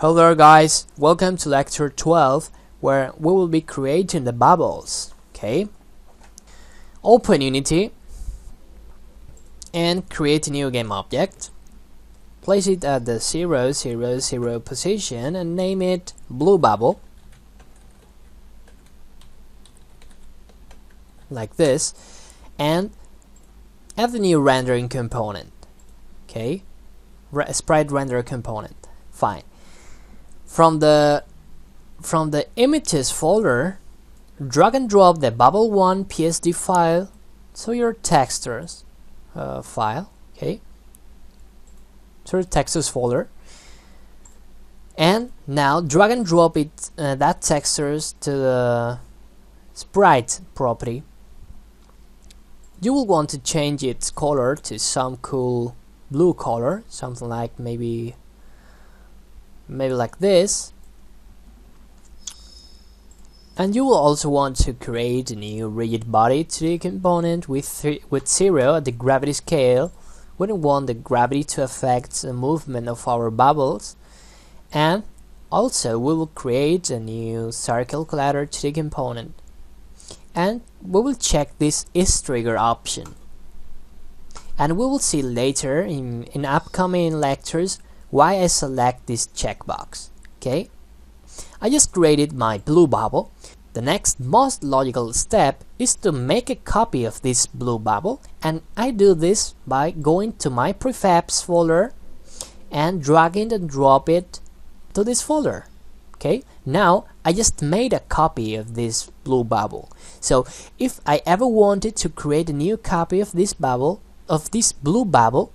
Hello guys, welcome to lecture 12 where we will be creating the bubbles. Okay, open Unity and create a new game object. Place it at the 0, 0, 0 position and name it blue bubble, like this, and add the new rendering component. Okay, sprite render component. Fine. From the images folder, drag and drop the bubble1 PSD file to your textures file. Okay, to your textures folder, and now drag and drop it that textures to the sprite property. You will want to change its color to some cool blue color, something like maybe like this. And you will also want to create a new rigid body 3D component with 0 at the gravity scale. We don't want the gravity to affect the movement of our bubbles. And also we will create a new circle collider 3D component. And we will check this is trigger option. And we will see later in upcoming lectures why I select this checkbox. Okay, I just created my blue bubble. The next most logical step is to make a copy of this blue bubble, and I do this by going to my prefabs folder and dragging and drop it to this folder. Okay, now I just made a copy of this blue bubble. So if I ever wanted to create a new copy of this bubble, of this blue bubble,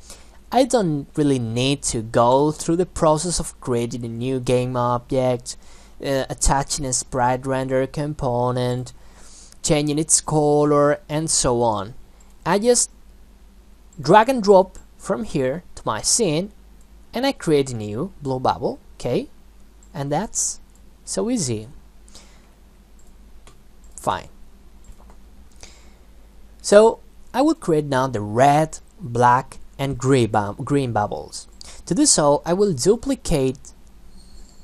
I don't really need to go through the process of creating a new game object, attaching a sprite render component, changing its color, and so on. I just drag and drop from here to my scene and I create a new blue bubble. Okay, and that's so easy. Fine. So I will create now the red, black, and green bubbles. To do so, I will duplicate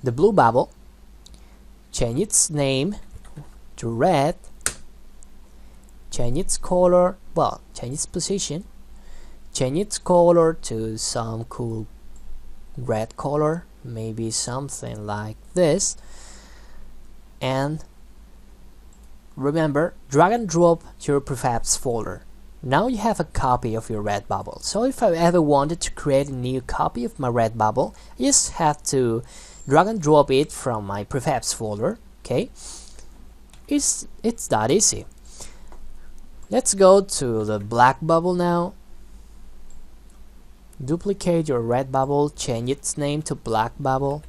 the blue bubble, change its name to red, change its color, change its position, change its color to some cool red color, maybe something like this, and remember, drag and drop to your prefabs folder. Now you have a copy of your red bubble. So if I ever wanted to create a new copy of my red bubble, I just have to drag and drop it from my prefabs folder. Okay, it's that easy. Let's go to the black bubble now. Duplicate your red bubble, change its name to black bubble,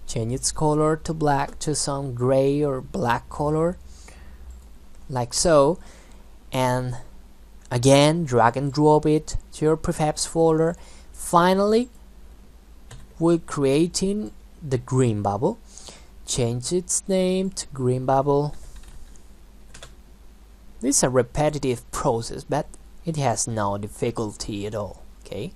change its color to black, to some gray or black color, like so. And again, drag and drop it to your prefabs folder. Finally, we're creating the green bubble. Change its name to green bubble. This is a repetitive process, but it has no difficulty at all. Okay.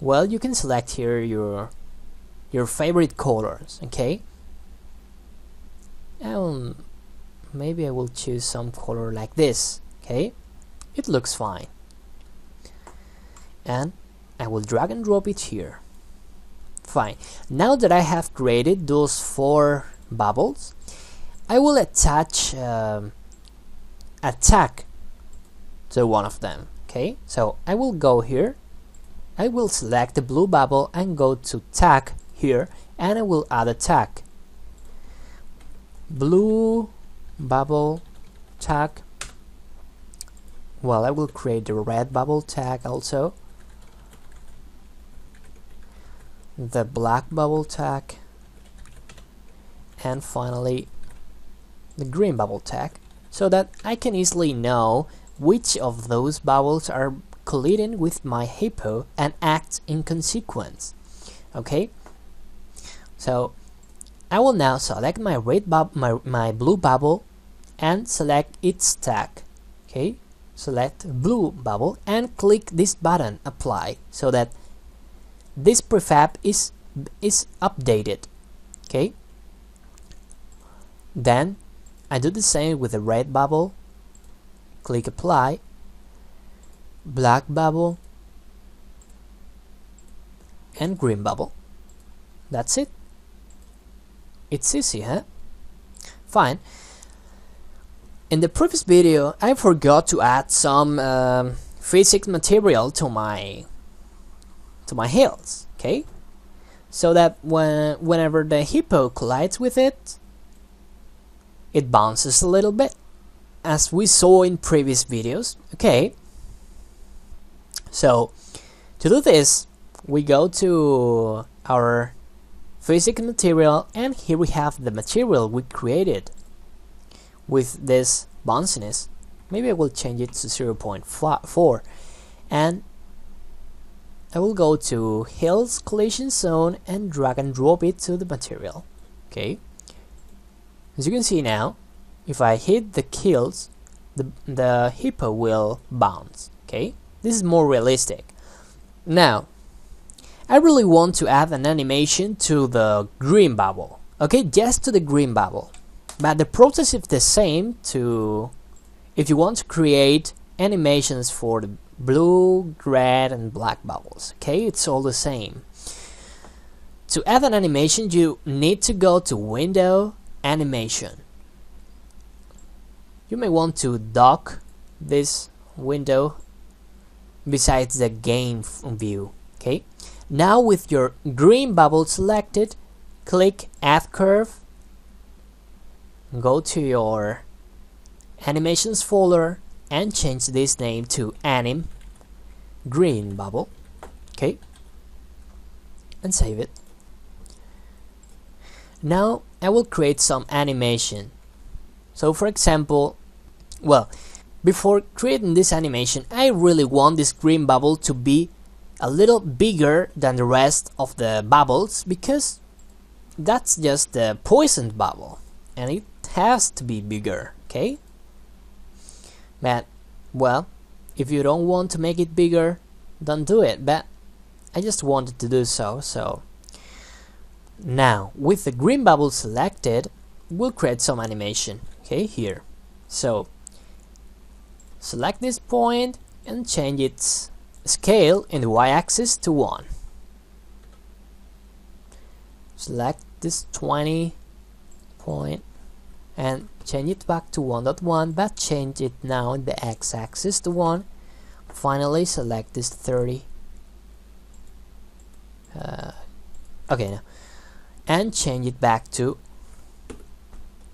Well, you can select here your favorite colors. Okay. Maybe I will choose some color like this. Okay, it looks fine, and I will drag and drop it here. Fine. Now that I have created those 4 bubbles, I will attach a tag to one of them. Okay, so I will go here, I will select the blue bubble and go to tag here, and I will add a tag. Blue bubble tag. Well, I will create the red bubble tag also, the black bubble tag, and finally the green bubble tag, so that I can easily know which of those bubbles are colliding with my hippo and act in consequence. Okay, so I will now select my blue bubble and select its tag. Okay, select blue bubble and click this button apply, so that this prefab is updated. Okay, then I do the same with the red bubble, click apply, black bubble, and green bubble. That's it. It's easy, huh? Fine. In the previous video, I forgot to add some physics material to my hills, okay? So that whenever the hippo collides with it, it bounces a little bit, as we saw in previous videos, okay? So to do this, we go to our physics material, and here we have the material we created with this bounciness. Maybe I will change it to 0.4, and I will go to Hills Collision Zone and drag and drop it to the material. Okay, as you can see now, if I hit the kills, the hippo will bounce. Okay, this is more realistic. Now I really want to add an animation to the green bubble. Okay, just to the green bubble. But the process is the same to if you want to create animations for the blue, red, and black bubbles. Okay, it's all the same. To add an animation, you need to go to Window, Animation. You may want to dock this window besides the game view. Okay, now with your green bubble selected, click Add Curve. Go to your animations folder and change this name to Anim Green Bubble. Okay, and save it. Now I will create some animation. So for example, well, before creating this animation, I really want this green bubble to be a little bigger than the rest of the bubbles, because that's just the poisoned bubble and it has to be bigger. Okay, but well, if you don't want to make it bigger, don't do it, but I just wanted to do so. So now with the green bubble selected, we'll create some animation. Okay, here, so select this point and change its scale in the y-axis to 1. Select this 20 point and change it back to 1.1, but change it now in the x-axis to 1. Finally select this 30. Okay, now, and change it back to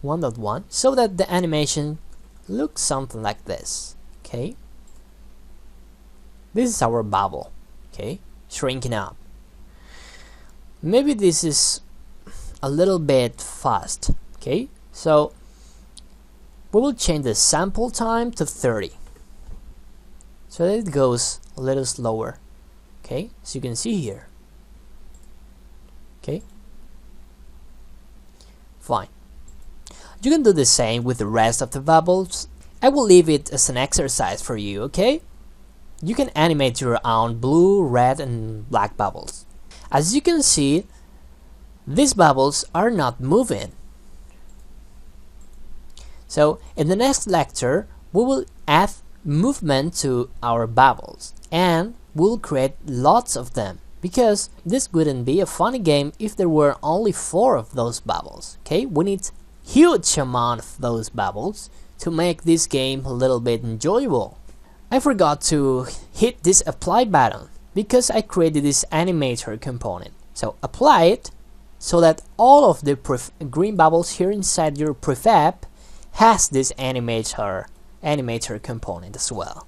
1.1, so that the animation looks something like this. Okay, this is our bubble. Okay, shrinking up. Maybe this is a little bit fast. Okay, so we will change the sample time to 30, so that it goes a little slower. Okay, so you can see here. Okay, fine. You can do the same with the rest of the bubbles. I will leave it as an exercise for you. Okay, you can animate your own blue, red, and black bubbles. As you can see, these bubbles are not moving. So in the next lecture, we will add movement to our bubbles, and we'll create lots of them, because this wouldn't be a funny game if there were only 4 of those bubbles. Okay, we need huge amount of those bubbles to make this game a little bit enjoyable. I forgot to hit this apply button because I created this animator component. So apply it so that all of the green bubbles here inside your prefab has this animator component as well.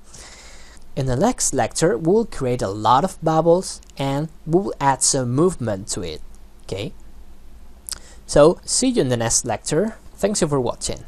In the next lecture, we'll create a lot of bubbles and we'll add some movement to it. Okay, so see you in the next lecture. Thanks you for watching.